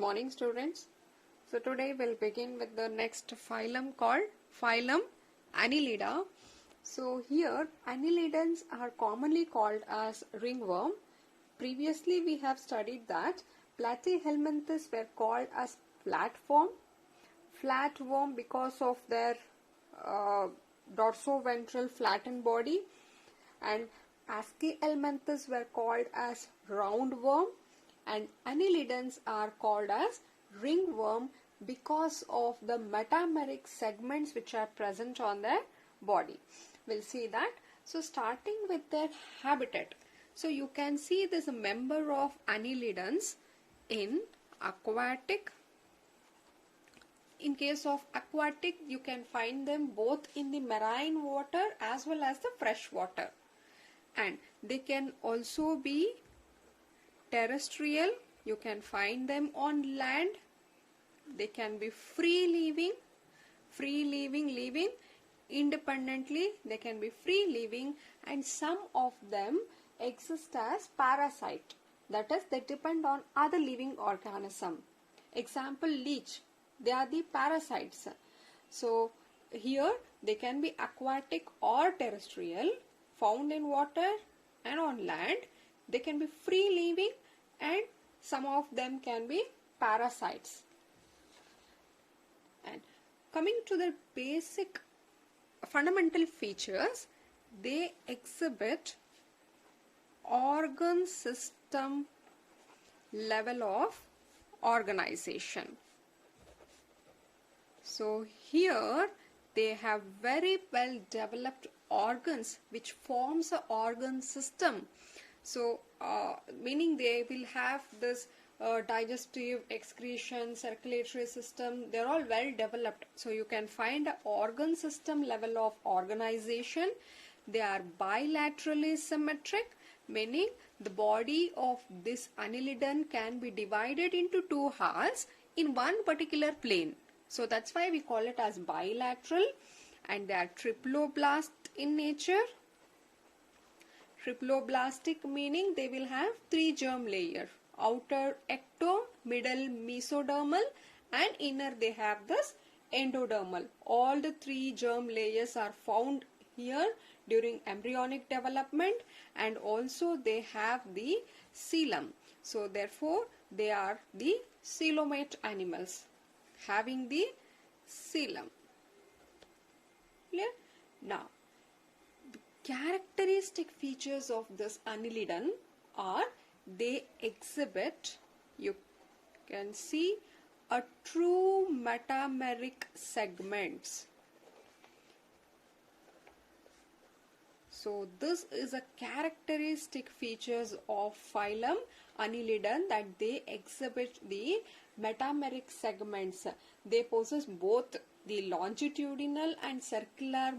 morning, students. So today we'll begin with the next phylum called phylum Annelida. So here annelidans are commonly called as ringworm. Previously we have studied that platyhelminthes were called as flatworm because of their dorsoventral flattened body, and Aschelminthes were called as roundworm, and annelidans are called as ringworm because of the metameric segments which are present on their body. We'll see that. So starting with their habitat. So you can see this member of annelidans in aquatic. In case of aquatic, you can find them both in the marine water as well as the fresh water. And they can also be terrestrial. You can find them on land. They can be living independently. They can be free living, and some of them exist as parasite. That is, they depend on other living organism. Example, leech. They are the parasites. So here they can be aquatic or terrestrial, found in water and on land. They can be free living, and some of them can be parasites. And coming to the basic fundamental features, they exhibit organ system level of organization. So here they have very well developed organs which forms an organ system. So meaning they will have this digestive, excretion, circulatory system. They're all well developed. So you can find an organ system level of organization. They are bilaterally symmetric, meaning the body of this annelidan can be divided into two halves in one particular plane. So that's why we call it as bilateral, and they are triploblast in nature. Triploblastic meaning they will have three germ layer. Outer ecto, middle mesodermal, and inner they have this endodermal. All the three germ layers are found here during embryonic development, and also they have the coelom. So therefore they are the coelomate animals having the coelom. Clear? Now, the characteristic features of this annelidan are they exhibit, you can see, a true metameric segments. So this is a characteristic features of phylum Annelidan, that they exhibit the metameric segments. They possess both the longitudinal and circular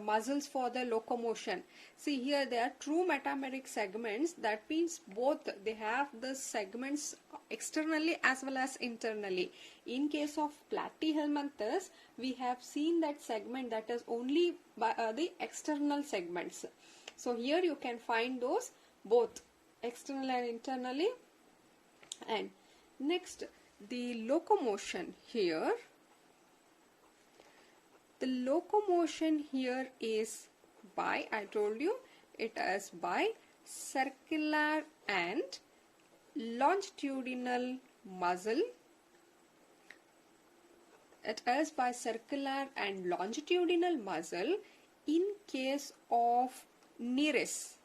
muscles for the locomotion. See here they are true metameric segments. That means both they have the segments externally as well as internally. In case of platyhelminthes, we have seen that segment that is only by the external segments. So here you can find those both external and internally. And next, the locomotion here. The locomotion here is by, I told you, it is by circular and longitudinal muscle. It is by circular and longitudinal muscle in case of nereis.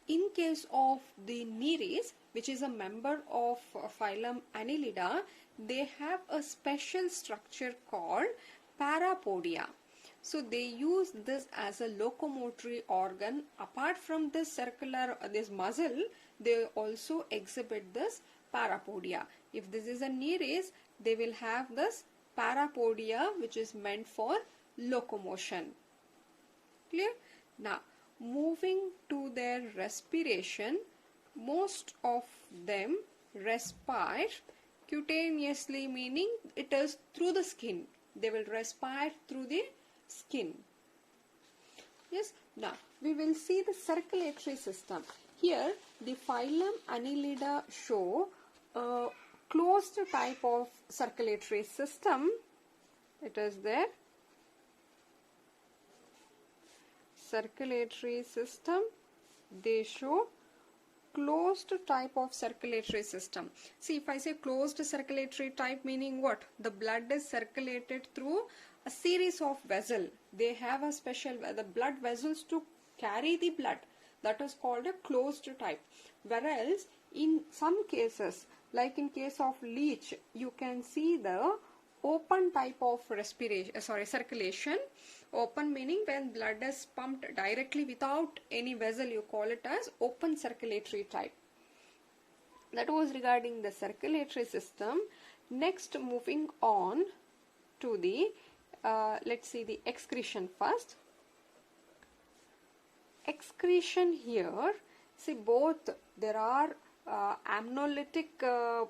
In case of the nereis, which is a member of phylum Annelida, they have a special structure called parapodia. So they use this as a locomotory organ. Apart from this circular, this muscle, they also exhibit this parapodia. If this is a nereis, they will have this parapodia, which is meant for locomotion. Clear? Now, moving to their respiration, most of them respire cutaneously, meaning it is through the skin. They will respire through the skin. Yes, Now we will see the circulatory system. Here the phylum Annelida show a closed type of circulatory system. It is there. Circulatory system. They show closed type of circulatory system. See, if I say closed circulatory type, meaning what? The blood is circulated through a series of vessels. They have a special, the blood vessels to carry the blood. That is called a closed type. Whereas in some cases, like in case of leech, you can see the open type of circulation. Open meaning when blood is pumped directly without any vessel, you call it as open circulatory type. That was regarding the circulatory system. Next, moving on to the, let's see the excretion first. Excretion here, see both there are amnolytic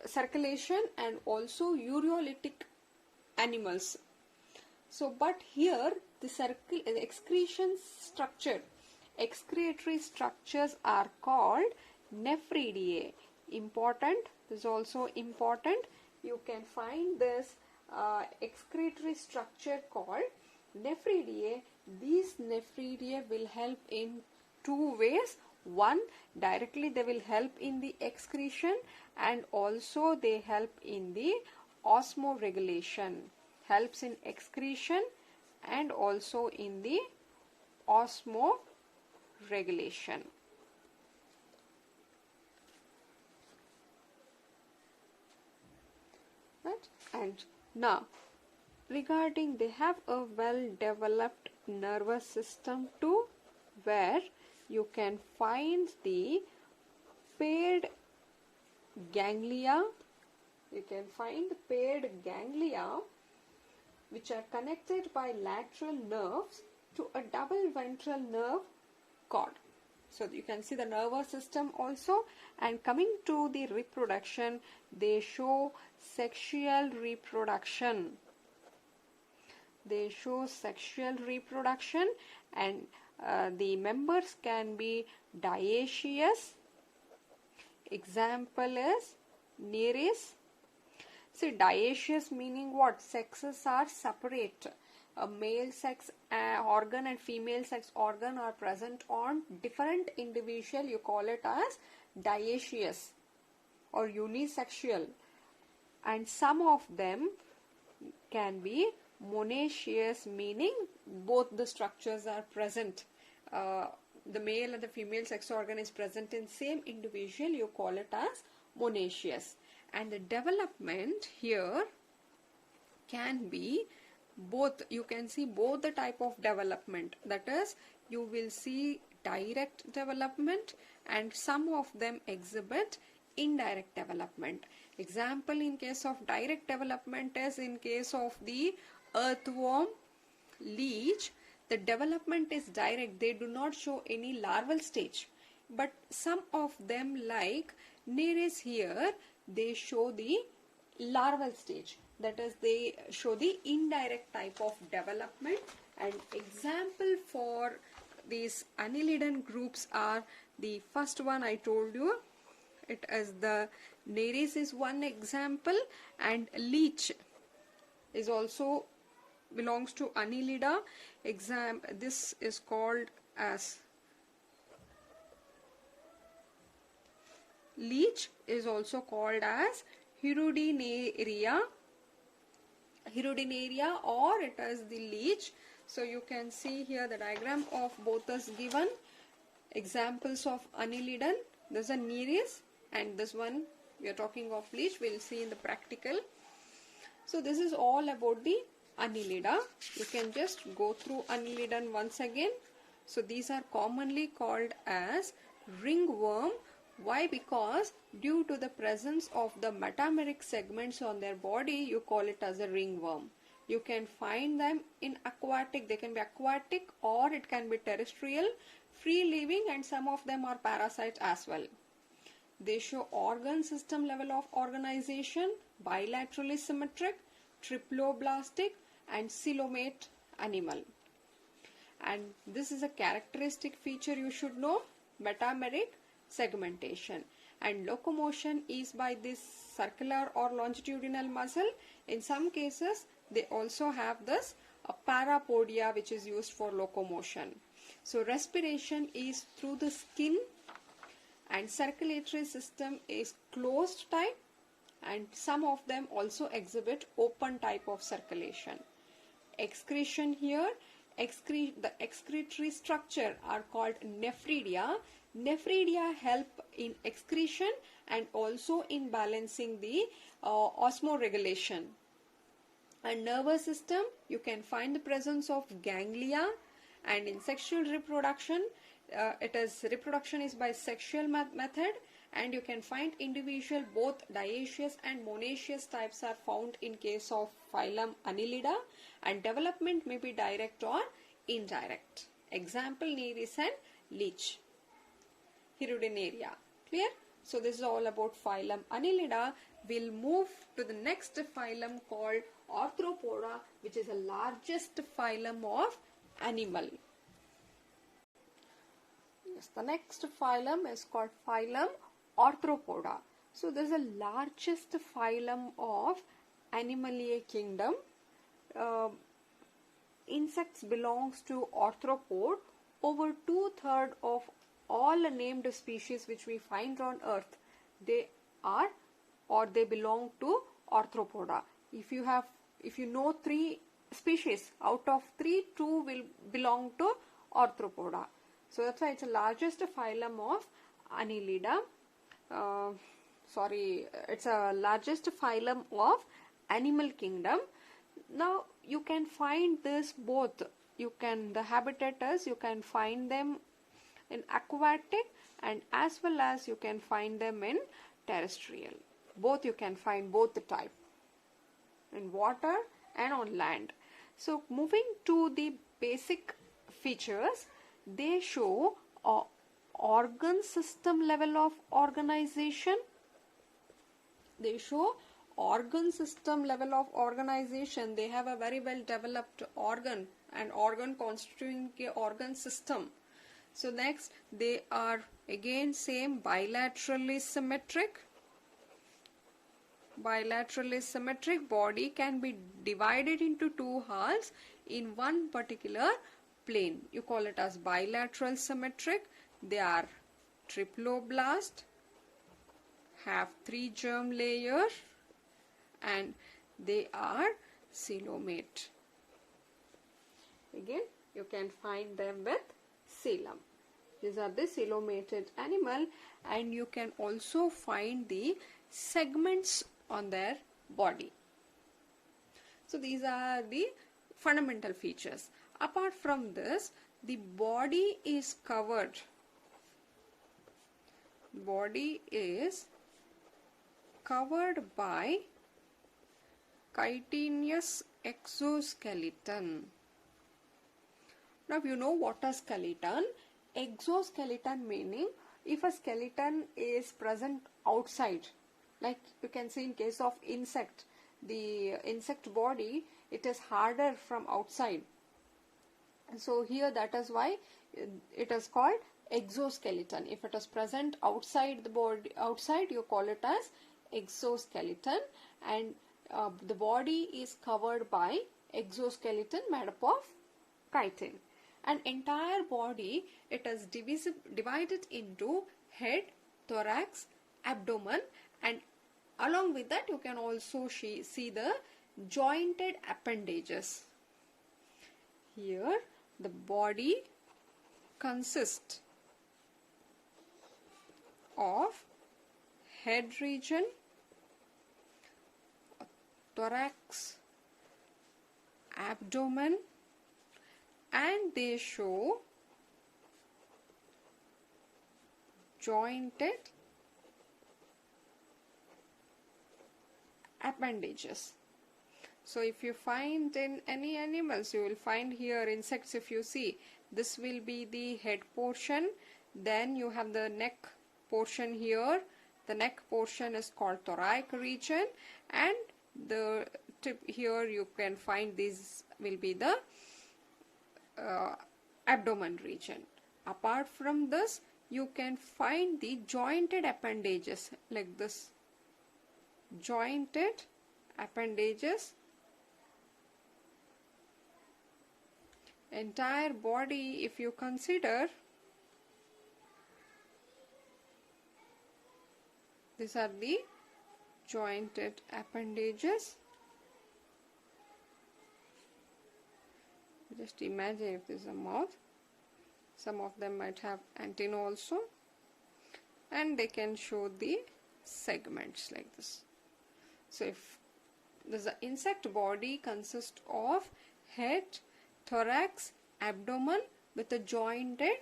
circulation and also ureolytic animals. So, but here the excretion structure, excretory structures are called nephridiae. Important, this is also important. You can find this excretory structure called nephridiae. These nephridiae will help in two ways. One, directly they will help in the excretion, and also they help in the osmoregulation. Helps in excretion and also in the osmoregulation. Right? And now, regarding, they have a well developed nervous system too, where you can find the paired ganglia. You can find paired ganglia which are connected by lateral nerves to a double ventral nerve cord. So you can see the nervous system also. And coming to the reproduction, they show sexual reproduction. They show sexual reproduction, and the members can be dioecious. Example is Nereis. See, dioecious meaning what? Sexes are separate. A male sex organ and female sex organ are present on different individual. You call it as dioecious or unisexual. And some of them can be monoecious, meaning both the structures are present. The male and the female sex organ is present in same individual. You call it as monoecious. And the development here can be both. You can see both the type of development. That is, you will see direct development, and some of them exhibit indirect development. Example in case of direct development is in case of the earthworm, leech. The development is direct. They do not show any larval stage. But some of them, like Nereis here, they show the larval stage. That is, they show the indirect type of development. And example for these annelidan groups are, the first one I told you, it is the Nereis is one example, and leech is also belongs to Annelida. This is called as leech, is also called as hirudinaria, or it is the leech. So you can see here the diagram of both is given. Examples of annelidan, this is a Nereis, and this one we are talking of leech. We will see in the practical. So this is all about the Annelida. You can just go through annelidan once again. So these are commonly called as ringworm. Why? Because due to the presence of the metameric segments on their body, you call it as a ringworm. You can find them in aquatic. They can be aquatic or it can be terrestrial, free living, and some of them are parasites as well. They show organ system level of organization, bilaterally symmetric, triploblastic, and coelomate animal. and this is a characteristic feature you should know, metameric segmentation. And locomotion is by this circular or longitudinal muscle. In some cases they also have this parapodia, which is used for locomotion. So respiration is through the skin, and circulatory system is closed type, and some of them also exhibit open type of circulation. Excretion here, the excretory structure are called nephridia. Nephridia help in excretion and also in balancing the osmoregulation. And nervous system, you can find the presence of ganglia, and in sexual reproduction, reproduction is by sexual method, and you can find individual both dioecious and monoecious types are found in case of phylum Annelida, and development may be direct or indirect. Example, Nereis and leech. Hirudinaria. Clear? So this is all about phylum Annelida. We'll move to the next phylum called Arthropoda, which is the largest phylum of animal. Yes, the next phylum is called phylum Arthropoda. So this is the largest phylum of Animalia kingdom. Insects belongs to arthropod. Over 2/3 of all named species which we find on earth, they are or they belong to Arthropoda. If you know 3 species, out of 3, 2 will belong to Arthropoda. So that's why it's the largest phylum of Annelida. It's a largest phylum of animal kingdom. Now you can find this both. The habitators, you can find them in aquatic, and as well as you can find them in terrestrial. Both you can find both the type in water and on land. So moving to the basic features, they show a organ system level of organization. They show organ system level of organization. They have a very well developed organ and organ constituting a organ system. So next, they are again same bilaterally symmetric. Bilaterally symmetric body can be divided into 2 halves in one particular plane. You call it as bilateral symmetric. They are triploblast, have 3 germ layers, and they are coelomate. Again, you can find them with coelom. These are the coelomated animal, and you can also find the segments on their body. So these are the fundamental features. Apart from this, the body is covered. Body is covered by chitinous exoskeleton. Now you know what is skeleton. Exoskeleton meaning if a skeleton is present outside, like you can see in case of insect, the insect body, it is harder from outside. And so here that is why it is called exoskeleton. If it is present outside the body, outside, you call it as exoskeleton, and the body is covered by exoskeleton made up of chitin. An entire body, it is divided into head, thorax, abdomen, and along with that you can also see the jointed appendages. Here the body consists of head region, thorax, abdomen, and they show jointed appendages. So if you find in any animals, you will find here insects, if you see, this will be the head portion, then you have the neck portion here. The neck portion is called thoracic region, and the tip here you can find this will be the abdomen region. Apart from this, you can find the jointed appendages like this. Jointed appendages. Entire body, if you consider, these are the jointed appendages. Just imagine if this is a mouth. Some of them might have antenna also, and they can show the segments like this. So if the insect body consists of head, thorax, abdomen with the jointed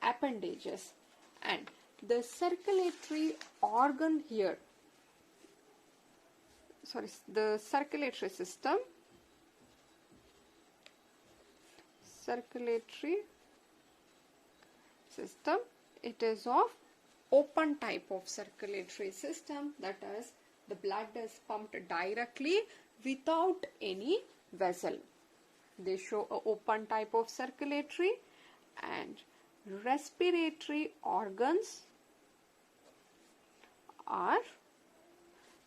appendages, and the circulatory organ here, the circulatory system, it is of open type of circulatory system, that is, the blood is pumped directly without any vessel. They show a open type of circulatory. And respiratory organs are,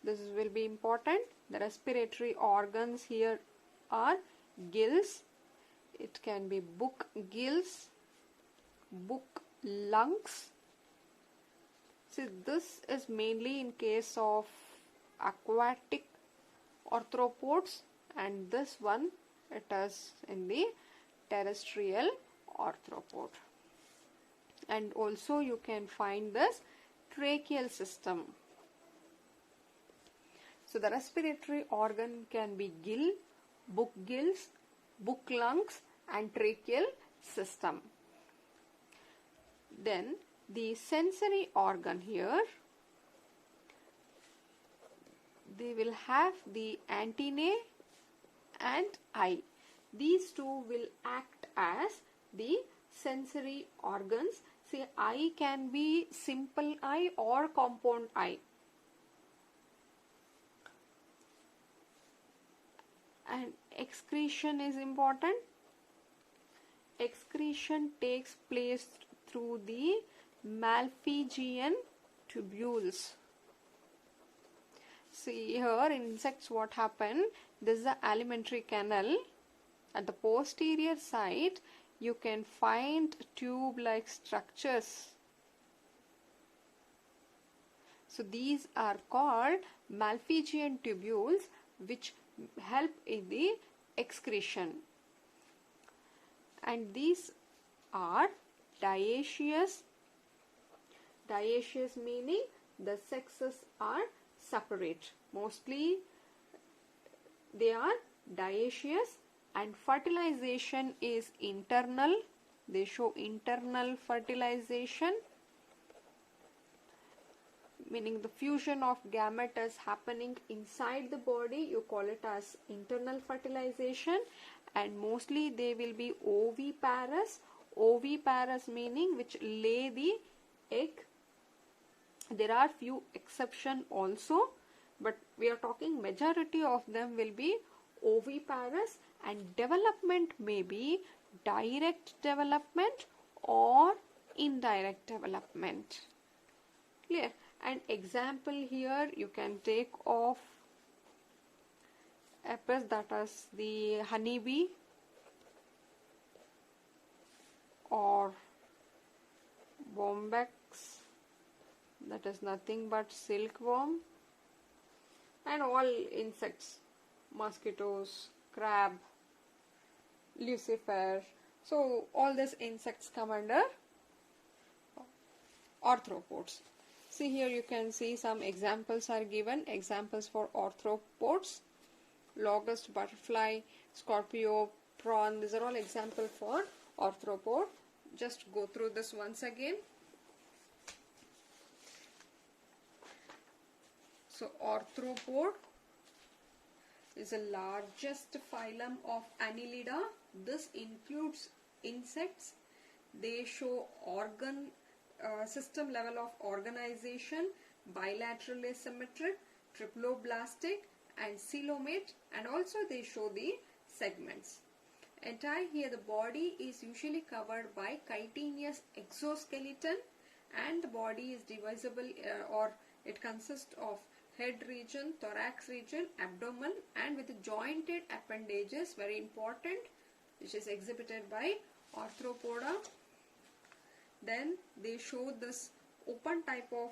this will be important, the respiratory organs here are gills. It can be book gills, book lungs. See, this is mainly in case of aquatic arthropods, and this one, it is in the terrestrial arthropod. And also you can find this tracheal system. So the respiratory organ can be gill, book gills, book lungs, and tracheal system. Then the sensory organ here, they will have the antennae and eye. These two will act as the sensory organs. See, eye can be simple eye or compound eye. And excretion is important. Excretion takes place through the Malpighian tubules. See here, in insects what happen, this is the alimentary canal. At the posterior side, you can find tube-like structures. So these are called Malpighian tubules, which help in the excretion. And these are dioecious. Dioecious meaning the sexes are separate. Mostly they are dioecious, and fertilization is internal. They show internal fertilization, meaning the fusion of gamete is happening inside the body. You call it as internal fertilization. And mostly they will be oviparous. Oviparous meaning which lay the egg. There are few exceptions also, but we are talking majority of them will be oviparous, and development may be direct development or indirect development. Clear? An example here you can take of Apis, that is the honeybee, or bombax, that is nothing but silkworm, and all insects, mosquitoes, crab, lucifer. So all these insects come under arthropods. See here, you can see some examples are given. Examples for arthropods: locust, butterfly, scorpio, prawn. These are all examples for arthropod. Just go through this once again. So arthropod is the largest phylum of Annelida. This includes insects. They show organ system level of organization, bilaterally symmetric, triploblastic, and coelomate, and also they show the segments. entire here the body is usually covered by chitinous exoskeleton, and the body is divisible or it consists of head region, thorax region, abdomen, and with jointed appendages, very important, which is exhibited by arthropoda. Then they show this open type of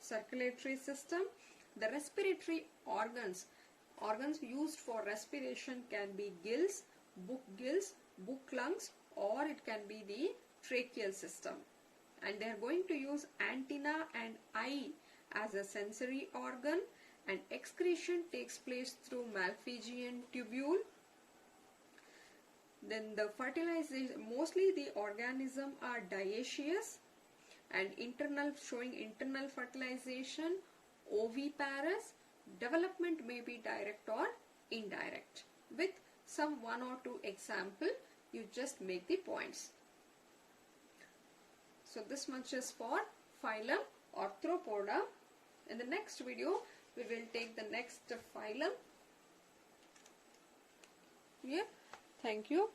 circulatory system. The respiratory organs used for respiration can be gills, book lungs, or it can be the tracheal system. And they are going to use antenna and eye as a sensory organ, and excretion takes place through Malpighian tubule. Then the fertilization, mostly the organism are dioecious and showing internal fertilization, oviparous. Development may be direct or indirect. With some 1 or 2 example, you just make the points. So this much is for phylum Arthropoda. In the next video, we will take the next phylum. Yeah. Thank you.